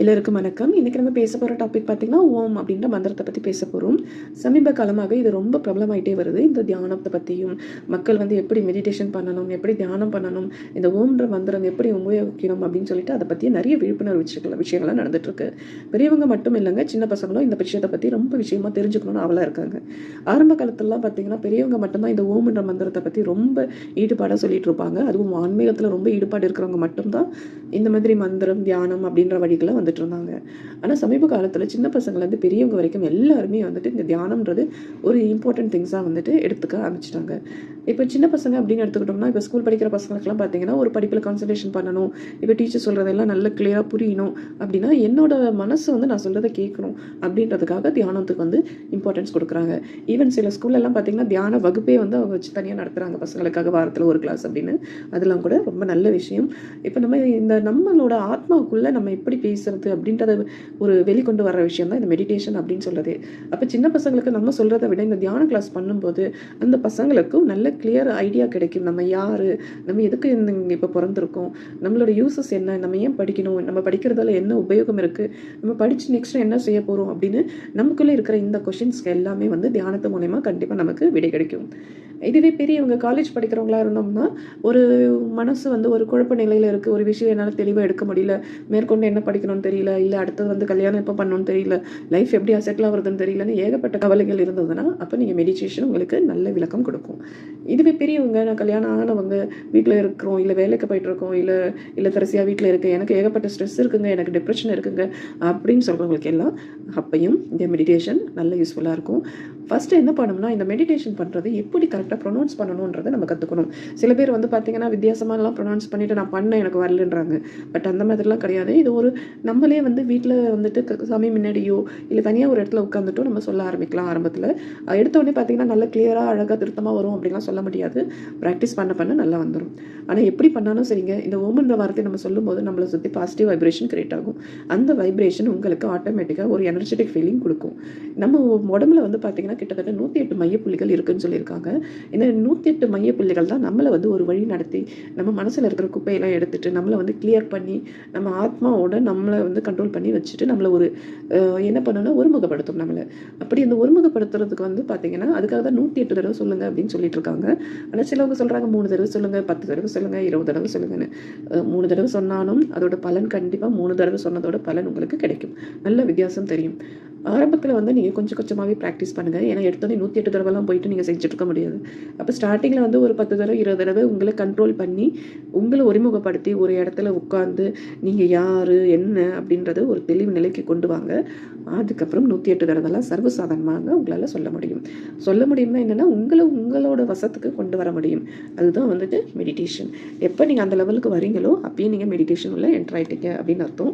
எல்லோருக்கும் வணக்கம். இன்றைக்கி நம்ம பேச போகிற டாபிக் பார்த்திங்கன்னா ஓம் அப்படின்ற மந்திரத்தை பற்றி பேச போகிறோம். சமீப காலமாக இது ரொம்ப பிரபலமாயிட்டே வருது. இந்த தியானத்தை பற்றியும் மக்கள் எப்படி மெடிடேஷன் பண்ணணும், எப்படி தியானம் பண்ணணும், இந்த ஓம்ன்ற மந்திரம் எப்படி உபயோகிக்கணும் அப்படின்னு சொல்லிட்டு அதை பற்றி நிறைய விழிப்புணர்வு விஷயங்கள்லாம் நடந்துகிட்ருக்கு. பெரியவங்க மட்டும் இல்லைங்க, சின்ன பசங்களும் இந்த விஷயத்தை பற்றி ரொம்ப விஷயமாக தெரிஞ்சுக்கணும்னு அவளாக இருக்காங்க. ஆரம்ப காலத்துலலாம் பார்த்திங்கன்னா பெரியவங்க மட்டும்தான் இந்த ஓம்ன்ற மந்திரத்தை பற்றி ரொம்ப ஈடுபாடாக சொல்லிட்டு இருப்பாங்க. அதுவும் ஆன்மீகத்தில் ரொம்ப ஈடுபாடு இருக்கிறவங்க மட்டும்தான் இந்த மாதிரி மந்திரம் தியானம் அப்படின்ற வழிகளை வந்துட்டு இருந்தாங்க. ஆனால் சமீப காலத்தில் சின்ன பசங்கள்லேருந்து பெரியவங்க வரைக்கும் எல்லாருமே இந்த தியானம்ன்றது ஒரு இம்பார்ட்டன்ட் திங்ஸாக எடுத்துக்க ஆரம்பிச்சிட்டாங்க. இப்போ சின்ன பசங்க அப்படின்னு எடுத்துக்கிட்டோம்னா, இப்போ ஸ்கூல் படிக்கிற பசங்களுக்குலாம் பார்த்தீங்கன்னா ஒரு படிப்பில் கான்சன்ட்ரேஷன் பண்ணணும், இப்போ டீச்சர் சொல்கிறதெல்லாம் நல்ல கிளியராக புரியணும் அப்படின்னா என்னோட மனசு நான் சொல்கிறத கேட்கணும் அப்படின்றதுக்காக தியானத்துக்கு இம்பார்ட்டன்ஸ் கொடுக்குறாங்க. ஈவன் சில ஸ்கூல்லலாம் பார்த்தீங்கன்னா தியான வகுப்பே அவங்க வச்சு தனியாக நடத்துகிறாங்க பசங்களுக்காக, வாரத்தில் ஒரு கிளாஸ் அப்படின்னு. அதெல்லாம் கூட ரொம்ப நல்ல விஷயம். இப்போ நம்மளோட ஆத்மாவுக்குள்ளே நம்ம எப்படி பேசுறது அப்படின்றத ஒரு வெளிக்கொண்டு வர விஷயம் தான் இந்த மெடிடேஷன் அப்படின்னு சொல்கிறது. அப்போ சின்ன பசங்களுக்கு நம்ம சொல்கிறத விட இந்த தியான கிளாஸ் பண்ணும்போது அந்த பசங்களுக்கும் நல்ல கிளியர் ஐடியா கிடைக்கும். நம்ம யார், நம்ம எதுக்கு இப்போ பிறந்திருக்கோம், நம்மளோட யூசஸ் என்ன, நம்ம ஏன் படிக்கணும், நம்ம படிக்கிறதால என்ன உபயோகம் இருக்குது, நம்ம படித்து நெக்ஸ்ட் என்ன செய்ய போகிறோம் அப்படின்னு நமக்குள்ளே இருக்கிற இந்த கொஷின்ஸ்க்கு எல்லாமே தியானத்து மூலமா கண்டிப்பாக நமக்கு விடை கிடைக்கும். இதுவே பெரியவங்க காலேஜ் படிக்கிறவங்களா இருந்தோம்னா ஒரு மனசு ஒரு குழப்ப நிலையில் இருக்குது, ஒரு விஷயம் என்னால் தெளிவாக எடுக்க முடியல, மேற்கொண்டு என்ன படிக்கணும்னு தெரியல, இல்லை அடுத்தது கல்யாணம் எப்போ பண்ணணும்னு தெரியல, லைஃப் எப்படி செட்டில் ஆகுறதுன்னு தெரியலன்னு ஏகப்பட்ட கவலைகள் இருந்ததுன்னா அப்போ நீங்கள் மெடிடேஷன் உங்களுக்கு நல்ல விளக்கம் கொடுக்கும். இதுவே பெரியவங்க, நான் கல்யாணம் ஆனவங்க, வீட்டில் இருக்கிறோம், இல்லை வேலைக்கு போயிட்டுருக்கோம், இல்லை தரிசியாக வீட்டில் இருக்குது, எனக்கு ஏகப்பட்ட ஸ்ட்ரெஸ் இருக்குங்க, எனக்கு டிப்ரெஷன் இருக்குங்க அப்படின்னு சொல்கிறவங்களுக்கு எல்லாம் அப்பையும் இந்த மெடிடேஷன் நல்ல யூஸ்ஃபுல்லாக இருக்கும். ஃபஸ்ட்டு என்ன பண்ணணும்னா, இந்த மெடிடேஷன் பண்ணுறது எப்படி கரெக்டாக ப்ரொனவுன்ஸ் பண்ணணுன்றதை நம்ம கற்றுக்கணும். சில பேர் பார்த்தீங்கன்னா வித்தியாசமாகலாம் ப்ரொனவுன்ஸ் பண்ணிவிட்டு நான் பண்ணேன் எனக்கு வரலன்றாங்க. பட் அந்த மாதிரிலாம் கிடையாது. இது ஒரு நம்மளே வீட்டில் சாமி முன்னாடியோ இல்லை தனியாக ஒரு இடத்துல உட்காந்துட்டோ நம்ம சொல்ல ஆரம்பிக்கலாம். ஆரம்பத்தில் எடுத்தோடனே பார்த்தீங்கன்னா நல்லா கிளியராக அழகாக திருத்தமாக வரும் அப்படின்லாம் சொல்ல முடியாது. ப்ராக்டிஸ் பண்ண நல்லா வந்துடும். ஆனால் எப்படி பண்ணாலும் சரிங்க, இந்த ஓம்ன்ற வார்த்தையை நம்ம சொல்லும்போது நம்மளை சுற்றி பாசிட்டிவ் வைப்ரேஷன் கிரியேட் ஆகும். அந்த வைப்ரேஷன் உங்களுக்கு ஆட்டோமேட்டிக்காக ஒரு எனர்ஜெட்டிக் ஃபீலிங் கொடுக்கும். நம்ம உடம்புல பார்த்தீங்கன்னா கிட்டத்தட்ட 108 மையப்புள்ளிகள் இருக்குன்னு சொல்லியிருக்காங்க. இந்த 108 மையப்புள்ளிகள் தான் நம்மளை ஒரு வழி நடத்தி நம்ம மனசில் இருக்கிற குப்பையெல்லாம் எடுத்துட்டு நம்மளை கிளியர் பண்ணி நம்ம ஆத்மாவோட நம்மளை கண்ட்ரோல் பண்ணி வச்சுட்டு நம்மளை ஒரு என்ன பண்ணணும்னா ஒருமுகப்படுத்தும். நம்மளை அப்படி அந்த ஒருமுகப்படுத்துறதுக்கு பார்த்தீங்கன்னா அதுக்காக தான் 108 தடவை சொல்லுங்க அப்படின்னு சொல்லிட்டு இருக்காங்க. ஆனால் சிலவங்க சொல்கிறாங்க 3 தடவை சொல்லுங்க, 10 தடவை சொல்லுங்க, 20 தடவை சொல்லுங்கன்னு. 3 தடவை சொன்னாலும் அதோட பலன் கண்டிப்பாக 3 தடவை சொன்னதோட பலன் உங்களுக்கு கிடைக்கும். நல்ல வித்தியாசம் தெரியும். ஆரம்பத்தில் நீங்கள் கொஞ்சம் கொஞ்சமாகவே ப்ராக்டிஸ் பண்ணுங்கள். ஏன்னா எடுத்தோடனே 108 தடவைலாம் போயிட்டு நீங்கள் செஞ்சுட்டு இருக்க முடியாது. அப்போ ஸ்டார்டிங்கில் ஒரு 10 தடவை 20 தடவை உங்களை கண்ட்ரோல் பண்ணி உங்களை ஒருமுகப்படுத்தி ஒரு இடத்துல உட்காந்து நீங்கள் யார் என்ன அப்படின்றத ஒரு தெளிவு நிலைக்கு கொண்டு வாங்க. அதுக்கப்புறம் 108 தடவைலாம் சர்வசாதாரணமாக உங்களால் சொல்ல முடியும். சொல்ல முடியும்னா என்னென்னா உங்களோட வசத்துக்கு கொண்டு வர முடியும். அதுதான் மெடிடேஷன். எப்போ நீங்கள் அந்த லெவலுக்கு வரீங்களோ அப்பயும் நீங்கள் மெடிடேஷன் உள்ள என்டர் ஆகிட்டீங்க அப்படின்னு அர்த்தம்.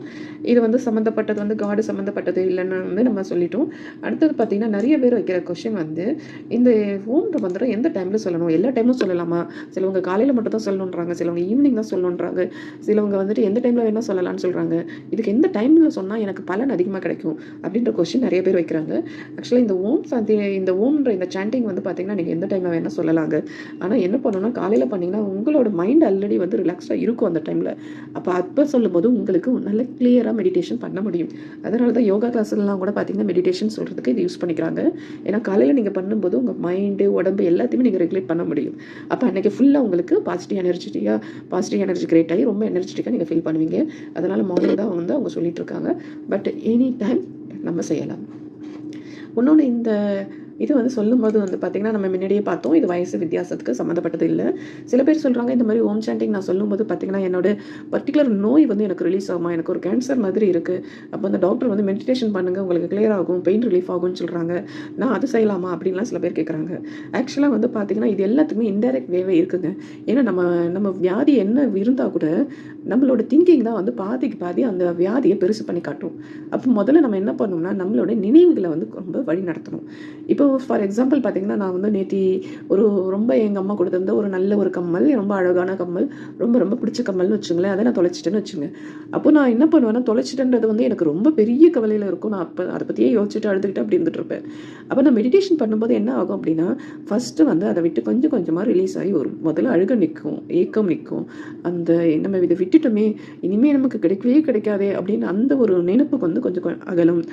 இது சம்மந்தப்பட்டது காடு சம்மந்தப்பட்டது இல்லைன்னு நம்ம சொல்லிட்டோம். அடுத்தது பார்த்தீங்கன்னா நிறைய பேர் வைக்கிற கொஷின் இந்த ஓம்ன்ற மந்திரம் எந்த டைமில் சொல்லணும், எல்லா டைமும் சொல்லலாமா, சிலவங்க காலையில் மட்டும் தான் சொல்லணுன்றாங்க, சிலவங்க ஈவினிங் தான் சொல்லணுன்றாங்க, சிலவங்க எந்த டைமில் வேணால் சொல்லலாம்னு சொல்கிறாங்க. இதுக்கு எந்த டைமில் சொன்னால் எனக்கு பலன் அதிகமாக கிடைக்கும் அப்படின்ற கொஷின் நிறைய பேர் வைக்கிறாங்க. ஆக்சுவலாக இந்த ஓம் சாந்தி இந்த ஓம்ன்ற இந்த சாண்டிங் பார்த்தீங்கன்னா நீங்கள் எந்த டைமில் வேணால் சொல்லலாங்க. ஆனால் என்ன பண்ணணும்னா காலையில் பண்ணிங்கன்னா உங்களோட மைண்ட் ஆல்ரெடி ரிலாக்ஸ்டாக இருக்கும் அந்த டைமில். அப்போ சொல்லும்போது உங்களுக்கு நல்ல கிளியராக மெடிடேஷன் பண்ண முடியும். அதனால தான் யோகா கிளாஸ்லாம் கூட பார்த்தீங்கன்னா மெடிடேஷன் சொல்கிறதுக்கு இது யூஸ் பண்ணிக்கிறாங்க. ஏன்னா காலையில் நீங்கள் பண்ணும்போது உங்கள் மைண்டு உடம்பு எல்லாத்தையுமே நீங்கள் ரெகுலேட் பண்ண முடியும். அப்போ அன்றைக்கி ஃபுல்லாக உங்களுக்கு பாசிட்டிவ் எனர்ஜி கிரியேட் ஆகி ரொம்ப எனர்ஜெட்டிக்காக நீங்கள் ஃபீல் பண்ணுவீங்க. அதனால் மார்னிங் தான் அவங்க சொல்லிட்டு இருக்காங்க. பட் எனி டைம் நம்ம செய்யலாம். இன்னொன்று இந்த இது சொல்லும்போது பார்த்திங்கன்னா நம்ம முன்னாடியே பார்த்தோம், இது வயசு வித்தியாசத்துக்கு சம்மந்தப்பட்டது இல்லை. சில பேர் சொல்கிறாங்க இந்த மாதிரி ஓம் சாண்டிங் நான் சொல்லும்போது பார்த்திங்கன்னா என்னோட பர்டிகுலர் நோய் எனக்கு ரிலீஸ் ஆகுமா, எனக்கு ஒரு கேன்சர் மாதிரி இருக்குது, அப்போ அந்த டாக்டர் மெடிடேஷன் பண்ணுங்கள் உங்களுக்கு கிளியர் ஆகும், பெயின் ரிலீஃப் ஆகும்னு சொல்கிறாங்க, நான் அது செய்யலாமா அப்படின்லாம் சில பேர் கேட்குறாங்க. ஆக்சுவலாக பார்த்திங்கன்னா இது எல்லாத்துக்குமே இன்டைரக்ட் வேவே இருக்குங்க. ஏன்னா நம்ம வியாதி என்ன இருந்தால் கூட நம்மளோட திங்கிங் தான் பாதிக்கு பாதி அந்த வியாதியை பெருசு பண்ணி காட்டும். அப்போ முதல்ல நம்ம என்ன பண்ணணும்னா நம்மளோட நினைவுகளை ரொம்ப வழி நடத்தணும். இப்போ இப்போ ஃபார் எக்ஸாம்பிள் பார்த்தீங்கன்னா, நான் வந்து நேத்தி ஒரு ரொம்ப எங்க அம்மா கொடுத்திருந்த ஒரு நல்ல ஒரு கம்மல், ரொம்ப அழகான கம்மல், ரொம்ப ரொம்ப பிடிச்ச கம்மல்னு வச்சுங்களேன். அதை நான் தொலைச்சிட்டேன்னு வச்சுங்க. அப்போ நான் என்ன பண்ணுவேன்னா, தொலைச்சிட்டேன்றது வந்து எனக்கு ரொம்ப பெரிய கவலையில இருக்கும். நான் அப்போ அதை பற்றியே யோசிச்சுட்டு அழுதுகிட்டு அப்படி இருந்துட்டு இருப்பேன். அப்போ நான் மெடிடேஷன் பண்ணும்போது என்ன ஆகும் அப்படின்னா, ஃபஸ்ட்டு வந்து அதை விட்டு கொஞ்சம் கொஞ்சமாக ரிலீஸ் ஆகி வரும். முதல்ல அழுக நிற்கும், ஏக்கம் நிற்கும். அந்த நம்ம இதை விட்டுட்டோமே, இனிமேல் நமக்கு கிடைக்கவே கிடைக்காதே அப்படின்னு அந்த ஒரு நினைப்பு வந்து கொஞ்சம் அகலும்.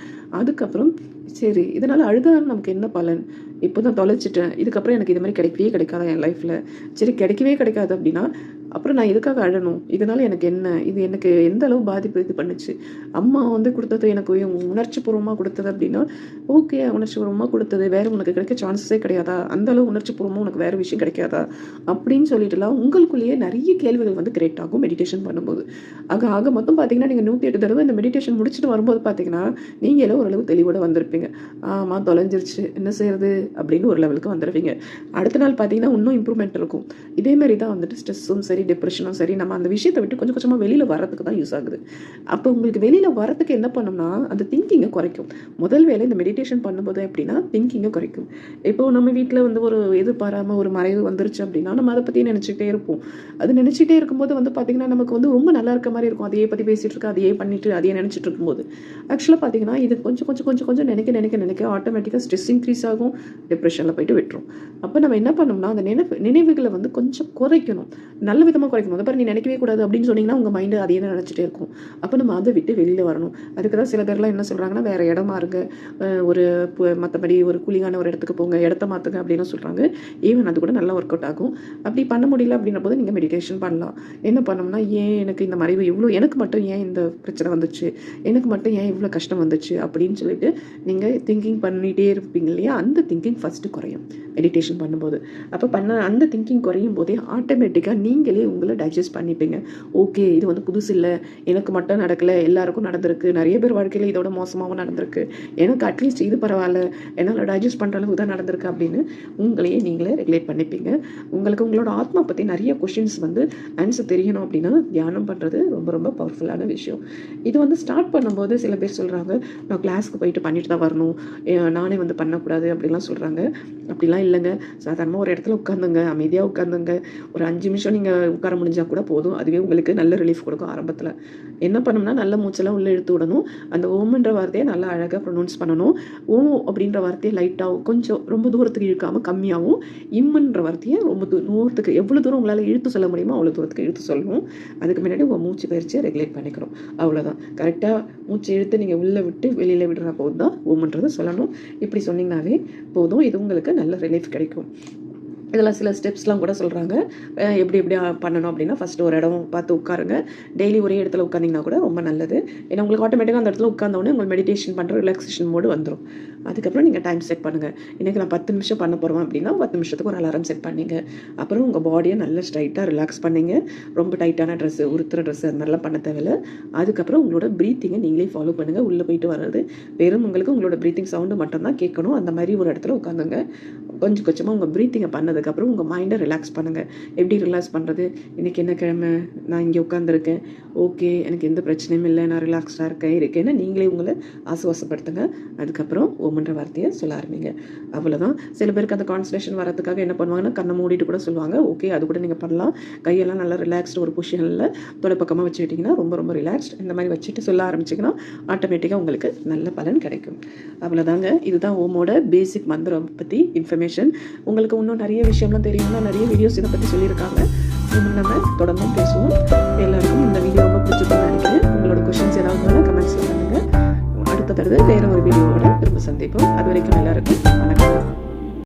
அதுக்கப்புறம் சரி, இதனால் அழுதாலும் நமக்கு என்ன பலன்? இப்போ தான் தொலைச்சிட்டேன், இதுக்கப்புறம் எனக்கு இது மாதிரி கிடைக்கவே கிடைக்காதா என் லைஃப்பில்? சரி, கிடைக்கவே கிடைக்காது அப்படின்னா அப்புறம் நான் எதுக்காக அழணும்? இதனால் எனக்கு என்ன? இது எனக்கு எந்த அளவு பாதிப்பு இது பண்ணுச்சு? அம்மா வந்து கொடுத்தது எனக்கு உணர்ச்சி பூர்வமாக கொடுத்தது அப்படின்னா ஓகே, உணர்ச்சி பூர்வமாக கொடுத்தது, வேறு உனக்கு கிடைக்க சான்ஸஸே கிடையாதா? அந்த அளவு உணர்ச்சி பூர்வமாக உனக்கு வேறு விஷயம் கிடைக்காதா அப்படின்னு சொல்லிட்டுலாம் உங்களுக்குள்ளேயே நிறைய கேள்விகள் வந்து கிரியேட் ஆகும் மெடிடேஷன் பண்ணும்போது. ஆக மொத்தம் பார்த்தீங்கன்னா, நீங்கள் 108 தடவை இந்த மெடிடேஷன் முடிச்சுட்டு வரும்போது பார்த்தீங்கன்னா, நீங்களே ஓரளவு தெளிவோடு வந்திருப்பீங்க. ஆமாம், தொலைஞ்சிருச்சு, என்ன செய்யறது அப்படின்னு ஒரு லெவலுக்கு வந்துடுவீங்க. அடுத்த நாள் பார்த்தீங்கன்னா இன்னும் இம்ப்ரூவ்மெண்ட் இருக்கும். இதேமாரி தான் வந்துட்டு ஸ்ட்ரெஸ்ஸும் சரி, டிப்ரெஷனும் சரி, நம்ம அந்த விஷயத்தை விட்டு கொஞ்சம் கொஞ்சமாக வெளியில் வரதுக்கு தான் யூஸ் ஆகுது. அப்போ உங்களுக்கு வெளியில் வரதுக்கு என்ன பண்ணோம்னா, அந்த திங்கிங்கை குறைக்கும். முதல் வேலை இந்த மெடிடேஷன் பண்ணும்போது எப்படின்னா, திங்கிங்கை குறைக்கும். இப்போது நம்ம வீட்டில் வந்து ஒரு எதிர்பாராமல் ஒரு மறைவு வந்துருச்சு அப்படின்னா, நம்ம அதை பற்றி நினச்சிக்கிட்டே இருப்போம். அது நினச்சிட்டே இருக்கும்போது வந்து பார்த்திங்கன்னா, நமக்கு வந்து ரொம்ப நல்லா இருக்க மாதிரி இருக்கும். அதையே பற்றி பேசிகிட்டு இருக்கு, அதையே பண்ணிட்டு அதையே நினச்சிட்டு இருக்கும்போது ஆக்சுவலாக பார்த்தீங்கன்னா, இது கொஞ்சம் கொஞ்சம் கொஞ்சம் கொஞ்சம் நினைக்க ஆட்டோமேட்டிக்காக ஸ்ட்ரெஸ் இன்க்ரீஸ் ஆகும், டிப்ரெஷனில் போயிட்டு விட்டுரும். அப்போ நம்ம என்ன பண்ணோம்னா, அந்த நினைவுகளை வந்து கொஞ்சம் குறைக்கணும், நல்ல விதமாக குறைக்கணும். அதை பாரு, நீ நினைக்கவே கூடாது அப்படின்னு சொன்னீங்கன்னா உங்கள் மைண்டு அதையே நினச்சிட்டே இருக்கும். அப்போ நம்ம அதை விட்டு வெளியில் வரணும். அதுக்கு தான் சில பேர்லாம் என்ன சொல்கிறாங்கன்னா, வேறு இடமா இருங்க, ஒரு மற்றபடி ஒரு கூலிங்கான ஒரு இடத்துக்கு போங்க, இடத்த மாற்றுங்க அப்படின்னு சொல்கிறாங்க. ஈவன் அது கூட நல்லா ஒர்க் அவுட் ஆகும். அப்படி பண்ண முடியல அப்படின்ன போது நீங்கள் மெடிடேஷன் பண்ணலாம். என்ன பண்ணோம்னா, ஏன் எனக்கு இந்த மறைவு இவ்வளோ, எனக்கு மட்டும் ஏன் இந்த பிரச்சனை வந்துச்சு, எனக்கு மட்டும் ஏன் இவ்வளோ கஷ்டம் வந்துச்சு அப்படின்னு சொல்லிட்டு நீங்கள் திங்கிங் பண்ணிகிட்டே இருப்பீங்க இல்லையா? அந்த திங்கிங் ஃபஸ்ட்டு குறையும் மெடிடேஷன் பண்ணும்போது. அப்போ அந்த திங்கிங் குறையும் போதே ஆட்டோமேட்டிக்காக நீங்களே உங்களை டைஜஸ்ட் பண்ணிப்பீங்க. ஓகே, இது வந்து புதுசு இல்லை, எனக்கு மட்டும் நடக்கலை, எல்லாருக்கும் நடந்திருக்கு, நிறைய பேர் வாழ்க்கையில் இதோட மோசமாகவும் நடந்திருக்கு, எனக்கு அட்லீஸ்ட் இது பரவாயில்ல, என்னால் டைஜஸ்ட் பண்ணுற அளவுக்கு தான் நடந்திருக்கு அப்படின்னு உங்களையே நீங்களே ரெகுலேட் பண்ணிப்பீங்க. உங்களுக்கு உங்களோட ஆத்மா பற்றி நிறைய கொஷின்ஸ் வந்து ஆன்சர் தெரியணும் அப்படின்னா தியானம் பண்ணுறது ரொம்ப ரொம்ப பவர்ஃபுல்லான விஷயம். இது வந்து ஸ்டார்ட் பண்ணும்போது சில பேர் சொல்கிறாங்க, நான் கிளாஸ்க்கு போயிட்டு பண்ணிட்டு தான் வரணும், நானே வந்து பண்ணக்கூடாது அப்படிலாம் சொல்கிறாங்க. அப்படிலாம் இல்லைங்க. சாதாரணமாக ஒரு இடத்துல உட்காந்துங்க, அமைதியாக உட்காந்துங்க, ஒரு 5 நிமிஷம் நீங்கள் உட்கார முடிஞ்சால் கூட போதும். அதுவே உங்களுக்கு நல்ல ரிலீஃப் கொடுக்கும். ஆரம்பத்தில் என்ன பண்ணணும்னா, நல்ல மூச்செல்லாம் உள்ளே இழுத்து விடணும். அந்த ஓம்ன்ற வார்த்தையை நல்லா அழகாக ப்ரொனவுன்ஸ் பண்ணணும். ஓம் அப்படின்ற வார்த்தையை லைட்டாகவும் கொஞ்சம் ரொம்ப தூரத்துக்கு இழுக்காமல் கம்மியாகவும், இம்முன்ற வார்த்தையை ரொம்ப தூரத்துக்கு எவ்வளோ தூரம் உங்களால் இழுத்து சொல்ல முடியுமோ அவ்வளோ தூரத்துக்கு இழுத்து சொல்லணும். அதுக்கு முன்னாடி உங்கள் மூச்சு பயிற்சியை ரெகுலேட் பண்ணிக்கணும். அவ்வளோதான். கரெக்டாக மூச்சு இழுத்து நீங்கள் உள்ளே விட்டு வெளியில் விடுற போது தான் ஓம்ன்றதை சொல்லணும். இப்படி சொன்னீங்கன்னாவே போதும். இது உங்களுக்கு நல்ல ரிலீஃப் கிடைக்கும். இதில் சில ஸ்டெப்ஸ்லாம் கூட சொல்கிறாங்க, எப்படி பண்ணணும் அப்படின்னா, ஃபஸ்ட்டு ஒரு இடம் பார்த்து உட்காருங்க. டெய்லி ஒரே இடத்துல உட்காந்திங்கன்னா கூட ரொம்ப நல்லது. ஏன்னா உங்களுக்கு ஆட்டோமேட்டிக்காக அந்த இடத்துல உட்காந்தோடனே உங்களுக்கு மெடிடேஷன் பண்ணுற ரிலாக்ஸேஷன் மோடு வந்துடும். அதுக்கப்புறம் நீங்கள் டைம் செட் பண்ணுங்கள். இன்றைக்கி நான் 10 நிமிஷம் பண்ண போகிறோம் அப்படின்னா 10 நிமிஷத்துக்கு ஒரு அலாரம் செட் பண்ணிங்க. அப்புறம் உங்கள் பாடியை நல்லா ஸ்ட்ரைட்டாக ரிலாக்ஸ் பண்ணிங்க. ரொம்ப டைட்டான ட்ரெஸ்ஸு, உறுத்துற ட்ரெஸ்ஸு அது மாதிரிலாம் பண்ண தேவையில்லை. அதுக்கப்புறம் உங்களோட ப்ரீத்திங்கை நீங்களே ஃபாலோ பண்ணுங்கள். உள்ளே போயிட்டு வர்றது வெறும் உங்களுக்கு உங்களோட ப்ரீத்திங் சவுண்டு மட்டும்தான் கேட்கணும். அந்த மாதிரி ஒரு இடத்துல உட்காந்துங்க. கொஞ்சம் கொஞ்சமாக உங்கள் ப்ரீத்திங்கை பண்ணதுக்கப்புறம் உங்கள் மைண்டை ரிலாக்ஸ் பண்ணுங்கள். எப்படி ரிலாக்ஸ் பண்ணுறது? இன்றைக்கி என்ன கிழமை, நான் இங்கே உட்காந்துருக்கேன், ஓகே, எனக்கு எந்த பிரச்சனையும் இல்லை, நான் ரிலாக்ஸ்டாக இருக்கேன்னு நீங்களே உங்களை ஆசுவாசப்படுத்துங்க. அதுக்கப்புறம் ஓம்ன்ற வார்த்தையை சொல்ல ஆரம்பிங்க. அவ்வளோதான். சில பேருக்கு அந்த கான்சன்ட்ரேஷன் வரதுக்காக என்ன பண்ணுவாங்கன்னா, கண்ணை மூடிட்டு கூட சொல்லுவாங்க. ஓகே, அது கூட நீங்கள் பண்ணலாம். கையெல்லாம் நல்லா ரிலாக்ஸ்டு ஒரு பொசிஷனில் தொலைப்பக்கமாக வச்சுக்கிட்டிங்கன்னா ரொம்ப ரொம்ப ரிலாக்ஸ்ட். இந்த மாதிரி வச்சுட்டு சொல்ல ஆரம்பிச்சிங்கன்னா ஆட்டோமேட்டிக்காக உங்களுக்கு நல்ல பலன் கிடைக்கும். அவ்வளோதாங்க. இதுதான் ஓமோட பேசிக் மந்திரம் பற்றி இன்ஃபர்மேஷன். உங்களுக்கு இன்னும் நிறைய விஷயம்லாம் தெரியும்னா நிறைய வீடியோஸ் இதை பற்றி சொல்லியிருக்காங்க. இன்னும் நம்ம தொடர்ந்தும் பேசுவோம். எல்லாருக்கும் இந்த வீடியோ ரொம்ப பிடிச்சிருக்குன்னு நினைக்கிறேன். உங்களோட கொஷின்ஸ் ஏதாவது கமெண்ட்ஸில் பண்ணுங்கள். அடுத்த தடவை வேறு ஒரு வீடியோவோட திரும்ப சந்திப்போம். அது வரைக்கும் எல்லாருக்கும் வணக்கம்.